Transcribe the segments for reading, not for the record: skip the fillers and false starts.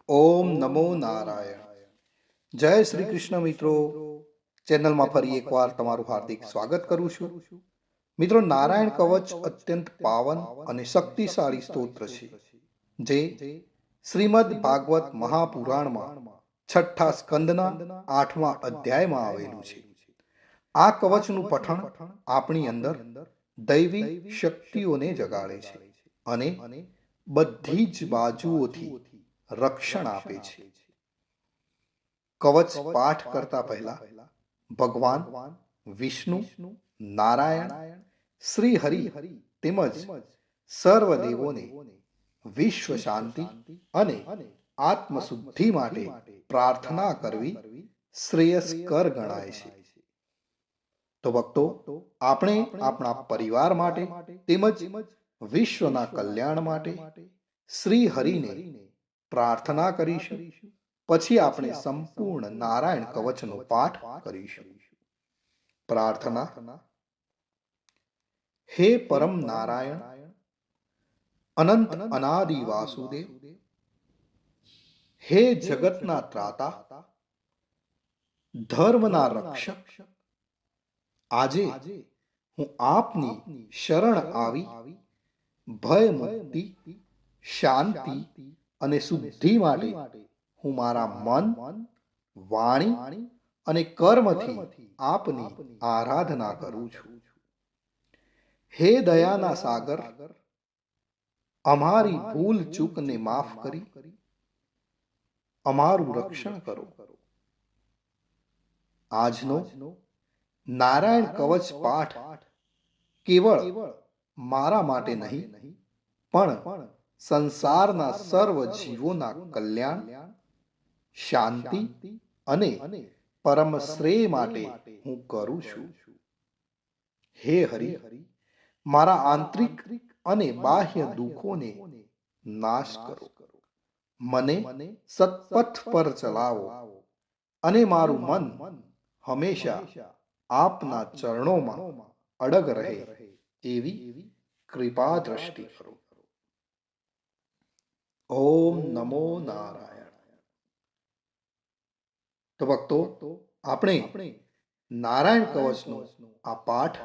ઓમ નમો નારાયણ. જય શ્રી કૃષ્ણ મિત્રો. ચેનલમાં ફરી એકવાર તમારું હાર્દિક સ્વાગત કરું છું. મિત્રો, નારાયણ કવચ અત્યંત પાવન અને શક્તિશાળી સ્તોત્ર છે, જે શ્રીમદ ભાગવત મહાપુરાણમાં છઠ્ઠા સ્કંદના 8મા અધ્યાયમાં આવેલું છે. આ કવચનું પઠણ આપણી અંદર દૈવી શક્તિઓને જગાડે છે અને બધી જ બાજુઓથી રક્ષણ આપે છે. કવચ પાઠ કરતા પહેલા ભગવાન વિષ્ણુ, નારાયણ, શ્રી હરિ તેમજ સર્વ દેવોને વિશ્વ શાંતિ અને આત્મશુદ્ધિ માટે પ્રાર્થના કરવી શ્રેયસ્કર ગણાય છે. તો ભક્તો, આપણે આપણા પરિવાર માટે તેમજ વિશ્વના કલ્યાણ માટે શ્રી હરિને પ્રાર્થના કરીશું. પછી આપણે સંપૂર્ણ નારાયણ કવચનો પાઠ કરીશું. પ્રાર્થના. હે પરમ નારાયણ, અનંત અનાદિ વાસુદેવ, હે જગતના ત્રાતા, ધર્મના રક્ષક, આજે હું આપની શરણ આવી ભય મુક્તિ, શાંતિ અને શુદ્ધિ માટે હું મારા મન, વાણી અને કર્મથી આપની આરાધના કરું છું. હે દયાના સાગર, અમારી ભૂલ ચૂકને માફ કરી અમારું રક્ષણ કરો. આજનો નારાયણ કવચ પાઠ કેવળ મારા માટે નહીં, પણ સંસારના સર્વ જીવોના કલ્યાણ, શાંતિ અને પરમ શ્રેય માટે હું કરું છું. હે હરિ, મારા આંતરિક અને બાહ્ય દુઃખોને નાશ કરો, મને સત્પથ પર ચલાવો અને મારું મન હંમેશા આપના ચરણોમાં અડગ રહે એવી કૃપા દ્રષ્ટિ કરો. ઓમ નમો નારાયણ. તો ભક્તો, આપણે નારાયણ કવચનો આ પાઠ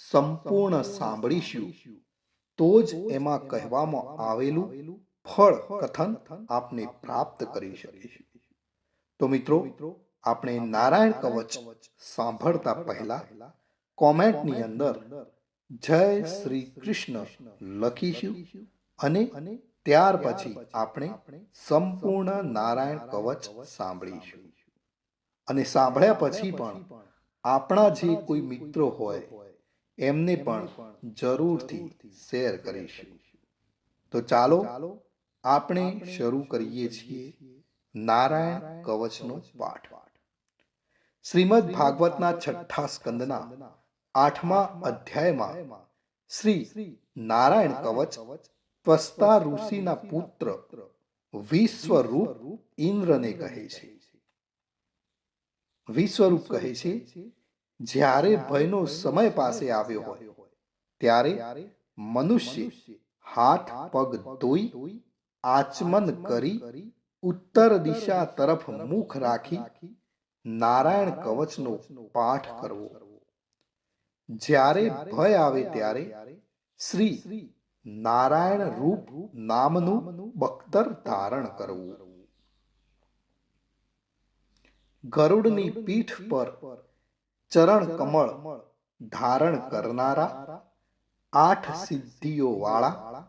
સંપૂર્ણ સાંભળીશું તો જ એમાં કહેવામાં આવેલું ફળ કથન આપને પ્રાપ્ત કરી શકીશું. તો મિત્રો, આપણે નારાયણ કવચ સાંભળતા પહેલા કોમેન્ટની અંદર જય શ્રી કૃષ્ણ લખીશું અને ત્યાર પછી આપણે સંપૂર્ણ નારાયણ કવચ સાંભળીશું. અને સાંભળ્યા પછી પણ આપણા જે કોઈ મિત્રો હોય એમને પણ જરૂરથી શેર કરીશું. તો ચાલો આપણે શરૂ કરીએ છીએ નારાયણ કવચનો પાઠ. શ્રીમદ ભાગવતના છઠ્ઠા સ્કંદના 8મા અધ્યાયમાં શ્રી નારાયણ કવચ ત્વષ્ટા ઋષિના પુત્ર વિશ્વરૂપ ઇન્દ્રને કહે છે. વિશ્વરૂપ કહે છે, જ્યારે ભયનો સમય પાસે આવ્યો હોય ત્યારે મનુષ્ય હાથ પગ ધોઈ આચમન કરી ઉત્તર દિશા તરફ મુખ રાખી નારાયણ કવચનો પાઠ કરવો. જ્યારે ભય આવે ત્યારે શ્રી નારાયણ રૂપ નામનું બખ્તર ધારણ કરવું. ગરુડની પીઠ પર ચરણ કમળ ધારણ કરનારા, 8 સિદ્ધિઓ વાળા,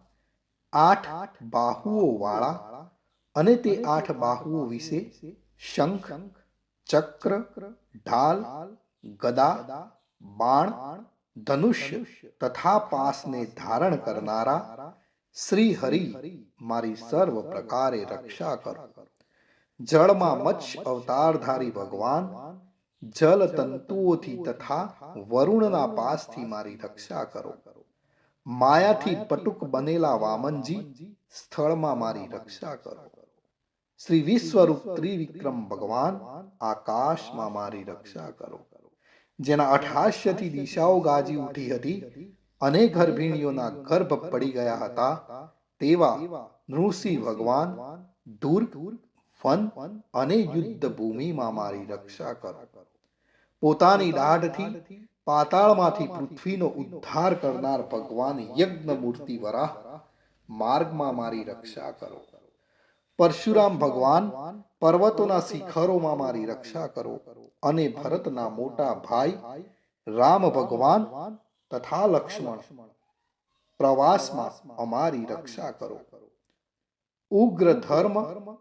8 બાહુઓ વાળા અને તે 8 બાહુઓ વિશે શંખ, ચક્ર, ઢાલ, ગદા, બાણ, ધનુષ્ય તથા પાસને ધારણ કરનારા શ્રી હરિ મારી સર્વ પ્રકારે રક્ષા કરો. જળમાં મત્સ્ય અવતારધારી ભગવાન જલ તંતુઓથી તથા વરુણના પાસથી મારી રક્ષા કરો. માયાથી પટુક બનેલા વામનજી સ્થળમાં મારી રક્ષા કરો. શ્રી વિશ્વરૂપ ત્રિવિક્રમ ભગવાન આકાશમાં મારી રક્ષા કરો. જેના અઠાસ્યથી દિશાઓ ગાજી ઉઠી હતી અને ગર્ભિણીઓના ગર્ભ પડી ગયા હતા તેવા નૃસિંહ ભગવાન દુર્ગ, વન અને યુદ્ધ ભૂમિમાં મારી રક્ષા કરો. પોતાની દાઢથી પાતાળમાંથી પૃથ્વીનો ઉદ્ધાર કરનાર ભગવાન યજ્ઞમૂર્તિ વરાહ માર્ગમાં મારી રક્ષા કરો. પરશુરામ ભગવાન પર્વતોના શિખરોમાં મારી રક્ષા કરો અને ભરતના મોટા ભાઈ રામ ભગવાન તથા લક્ષ્મણ પ્રવાસમાં અમારી રક્ષા કરો. ઉગ્ર ધર્મ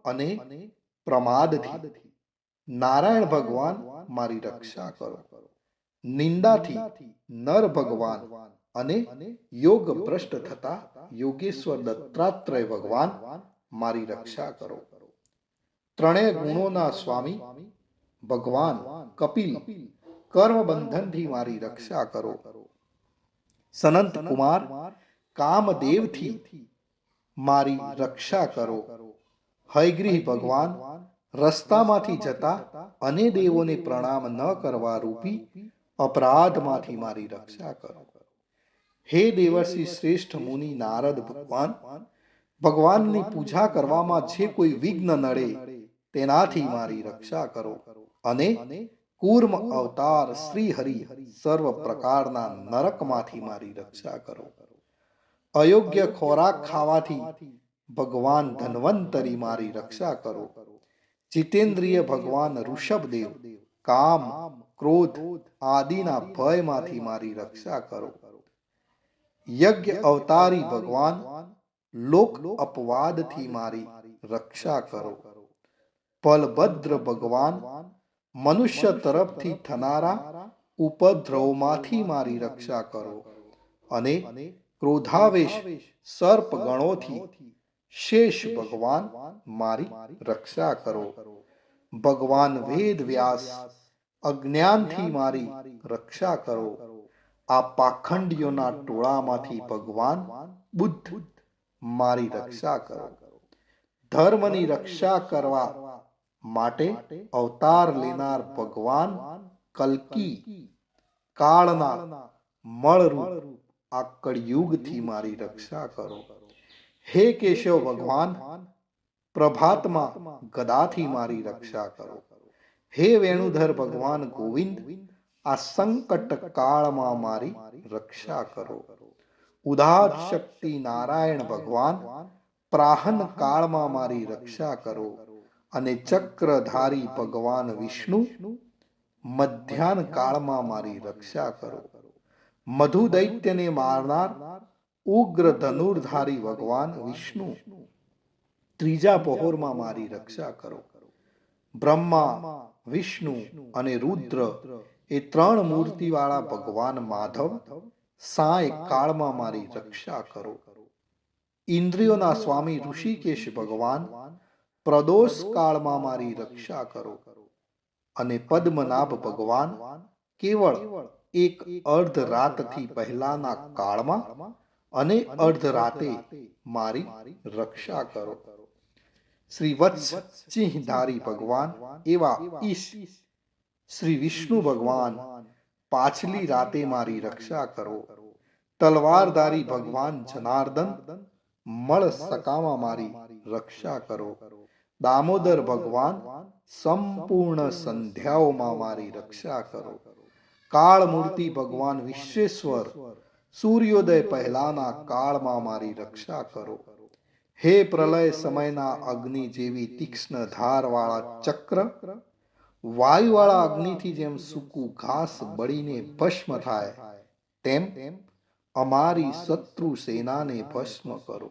અને પ્રમાદથી નારાયણ ભગવાન મારી રક્ષા કરો. નિંદાથી નર ભગવાન અને યોગ ભ્રષ્ટ થતા યોગેશ્વર દત્તાત્રેય ભગવાન મારી રક્ષા કરો. ત્રણેય ગુણોના સ્વામી ભગવાન કપિલ કર્મ બંધનથી મારી રક્ષા કરો. સનંત કુમાર કામદેવથી મારી રક્ષા કરો. હયગ્રીહ ભગવાન રસ્તામાંથી જતા અને દેવોને પ્રણામ ન કરવા રૂપી અપરાધમાંથી મારી રક્ષા કરો. હે દેવર્ષિ શ્રેષ્ઠ મુનિ નારદ ભગવાન, ભગવાનની પૂજા કરવામાં જે કોઈ વિઘ્ન નડે તેનાથી મારી રક્ષા કરો અને કૂર્મ અવતાર શ્રી હરિ સર્વ પ્રકારના નરકમાંથી મારી રક્ષા કરો. અયોગ્ય ખોરાક ખાવાથી ભગવાન ધન્વંતરી મારી રક્ષા કરો. જીતેન્દ્રિય ભગવાન ઋષભદેવ કામ, ક્રોધ આદિના ભયમાંથી મારી રક્ષા કરો. યજ્ઞ અવતારી ભગવાન લોક અપવાદથી મારી રક્ષા કરો. બલભદ્ર ભગવાન મનુષ્ય તરફથી થનારા ઉપદ્રવમાંથી મારી રક્ષા કરો અને ક્રોધાવેશ સર્પ ગણોથી શેષ ભગવાન મારી રક્ષા કરો. ભગવાન વેદ વ્યાસ અજ્ઞાનથી મારી રક્ષા કરો. આ પાખંડીઓના ટોળામાંથી ભગવાન બુદ્ધ મારી રક્ષા કરો. ધર્મની રક્ષા કરવા માટે અવતાર લેનાર ભગવાન કલ્કી કાળના મળરૂપ આ કળિયુગથી મારી રક્ષા કરો. હે કેશવ ભગવાન પ્રભાતમાં ગદાથી મારી રક્ષા કરો. હે વેણુધર ભગવાન ગોવિંદ આ સંકટ કાળમાં મારી રક્ષા કરો. ઉદાર શક્તિ નારાયણ ભગવાન પ્રાહન કાળમાં મારી રક્ષા કરો અને ચક્રધારી ભગવાન વિષ્ણુ મધ્યાહન કાળમાં મારી રક્ષા કરો. મધુ દૈત્યને મારનાર ઉગ્ર ધનુર્ધારી ભગવાન વિષ્ણુ ત્રીજા પહોરમાં મારી રક્ષા કરો. બ્રહ્મા, વિષ્ણુ અને રુદ્ર એ ત્રણ મૂર્તિવાળા ભગવાન માધવ સાય કાળમાં મારી રક્ષા કરો. ઇન્દ્રિયોના સ્વામી ઋષિકેશ ભગવાન પ્રદોષ કાળમાં મારી રક્ષા કરો અને પદ્મનાભ ભગવાન કેવળ એક અર્ધ રાતથી પહેલાના કાળમાં અને અર્ધ રાતે મારી રક્ષા કરો. શ્રી વત્સ સિંહધારી ભગવાન એવા ઈશ શ્રી વિષ્ણુ ભગવાન પાછલી રાતે મારી રક્ષા કરો. તલવારધારી ભગવાન જનાર્દન મળ સકામાં મારી રક્ષા કરો. દામોદર ભગવાન સંપૂર્ણ સંધ્યાઓમાં મારી રક્ષા કરો. કાળમૂર્તિ ભગવાન વિશ્વેશ્વર સૂર્યોદય પહેલાના કાળમાં મારી રક્ષા કરો. હે પ્રલય સમયના અગ્નિ જેવી તીક્ષ્ણ ધારવાળા ચક્ર વાયુવાળા અગ્નિથી જેમ સૂકું ઘાસ બળીને ભસ્મ થાય તેમ અમારી શત્રુ સેનાને ભસ્મ કરો.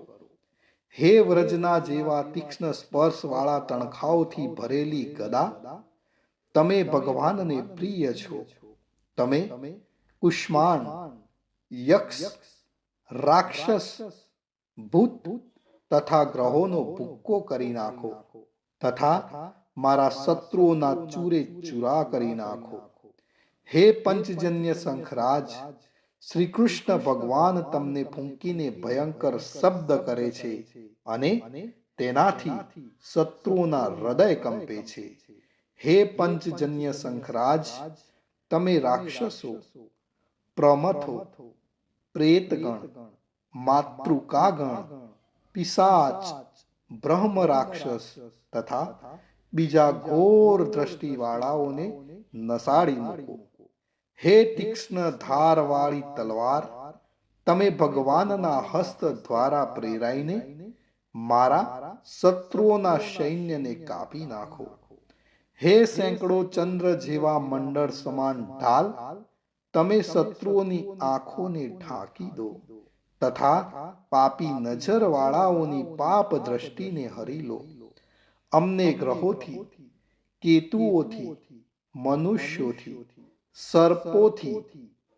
હે વ્રજના જેવા તીક્ષ્ણ સ્પર્શવાળા તણખાઓથી ભરેલી ગદા તમે ભગવાનને પ્રિય છો. તમે કુષ્માંડ, યક્ષ, રાક્ષસ, ભૂત તથા ગ્રહોનો ભૂક્કો કરી નાખો તથા મારા શત્રુઓના ચૂરે ચૂરા કરી નાખો. હે પંચજન્ય શંખરાજ, શ્રી કૃષ્ણ ભગવાન તમને ફૂંકીને ભયંકર શબ્દ કરે છે અને તેનાથી શત્રુઓના હૃદય કંપે છે. હે પંચજન્ય શંખરાજ, તમે રાક્ષસો, પ્રમથો, પ્રેતગણ, માતૃકાગણ, પિશાચ બ્રહ્મ રાક્ષસ તથા બીજા ઘોર દ્રષ્ટિવાળાઓને નસાડી મૂકો. હે તીક્ષ્ણ ધારવાળી તલવાર, તમે ભગવાનના હસ્ત દ્વારા પ્રેરાઈને મારા શત્રુઓના સૈન્યને કાપી નાખો. હે સેંકડો ચંદ્ર જેવા મંડળ સમાન ઢાલ, તમે શત્રુઓની આંખોને ઢાંકી દો તથા પાપી નજરવાળાઓની પાપ દ્રષ્ટિને હરી લો. અમને ગ્રહોથી, કેતુઓથી, મનુષ્યોથી, સર્પોથી,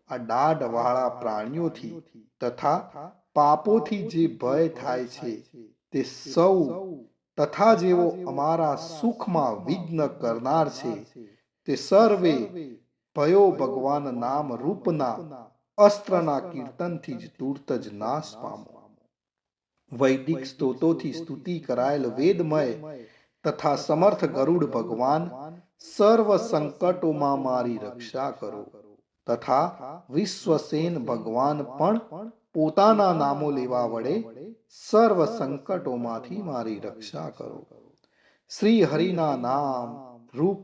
આ દાઢવાળા પ્રાણીઓથી તથા પાપોથી જે ભય થાય છે તે સૌ તથા જેઓ અમારા સુખમાં વિઘ્ન કરનાર છે તે સર્વે ભયો ભગવાન નામ રૂપના અસ્ત્રના કીર્તનથી જ તુર્ત જ નાશ પામો. વૈદિક સ્તોતોથી સ્તુતિ કરાયેલ વેદમય તથા સમર્થ ગરુડ ભગવાન સર્વ સંકટોમાં મારી રક્ષા કરો તથા વિશ્વસેન ભગવાન પણ પોતાના નામો લેવા વડે સર્વ સંકટોમાંથી મારી રક્ષા કરો. શ્રી હરિના નામ, રૂપ,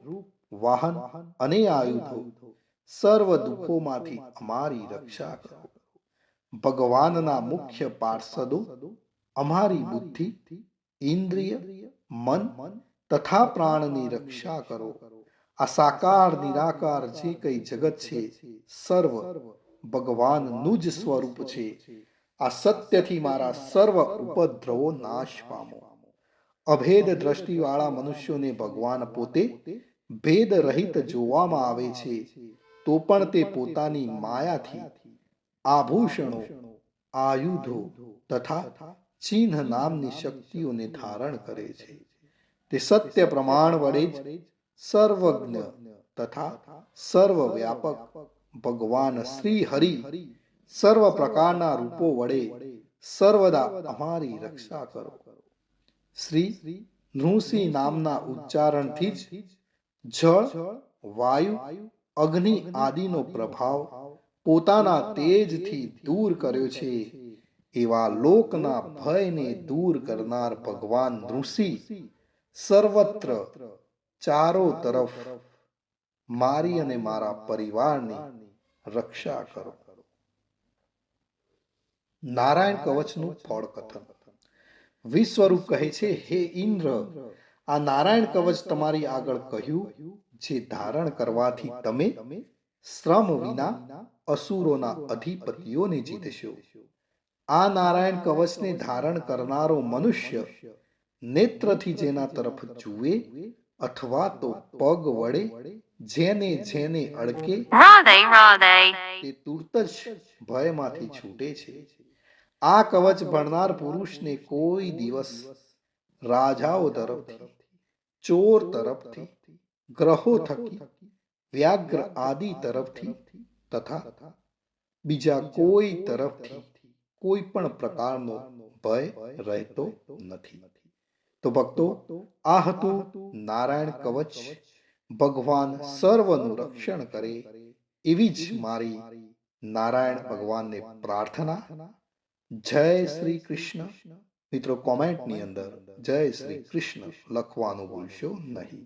વાહન અને આયુધો સર્વ દુઃખોમાંથી અમારી રક્ષા કરો. ભગવાનના મુખ્ય પાર્ષદો અમારી બુદ્ધિ, ઇન્દ્રિય, મન તથા પ્રાણની રક્ષા કરો. આ સાકાર નિરાકાર જે કઈ જગત છે સર્વ ભગવાનનું જ સ્વરૂપ છે. આ સત્યથી મારા સર્વ ઉપદ્રવો નાશ પામો. અભેદ દ્રષ્ટિવાળા મનુષ્યોને ભગવાન પોતે ભેદ રહિત જોવામાં આવે છે, તો પણ તે પોતાની માયાથી આભૂષણો, આયુધો તથા ચિહ્ન નામની શક્તિઓને ધારણ કરે છે. તે સત્ય પ્રમાણ વડે જ સર્વજ્ઞ તથા સર્વવ્યાપક ભગવાન શ્રી હરિ સર્વ પ્રકારના રૂપો વડે સર્વદા અમારી રક્ષા કરો. શ્રી નૃસિંહ નામના ઉચ્ચારણથી જ જળ, વાયુ, અગ્નિ આદિનો પ્રભાવ પોતાના તેજથી દૂર કર્યો છે. એવા લોકના ભયને દૂર કરનાર ભગવાન નૃસિંહ સર્વત્ર ચારો તરફ મારી અને મારા પરિવારની રક્ષા કરો. નારાયણ કવચનું ફળ કથન. વિશ્વરૂપ કહે છે, હે ઇન્દ્ર, આ નારાયણ કવચ તમારી આગળ કહ્યું જે ધારણ કરવાથી તમે શ્રમ વિના અસુરોના અધિપતિઓને જીતશો. આ નારાયણ કવચને ધારણ કરનારો મનુષ્ય નેત્રથી જેના તરફ જુએ અથવા તો પગ વડે જેને જેને અડકે તે તુરત જ ભયમાંથી છૂટે છે. આ કવચ ભણનાર પુરુષને કોઈ દિવસ રાજાઓ તરફથી, ચોર તરફથી, ગ્રહો થકી, વ્યાઘ્ર આદિ તરફથી તથા બીજા કોઈ તરફથી કોઈ પણ પ્રકારનો ભય રહેતો નથી. તો ભક્તો, આ હતું નારાયણ કવચ. ભગવાન સર્વનું રક્ષણ કરે એવી જ મારી નારાયણ ભગવાનને પ્રાર્થના. જય શ્રી કૃષ્ણ. મિત્રો, કોમેન્ટની અંદર જય શ્રી કૃષ્ણ લખવાનું ભૂલશો નહીં.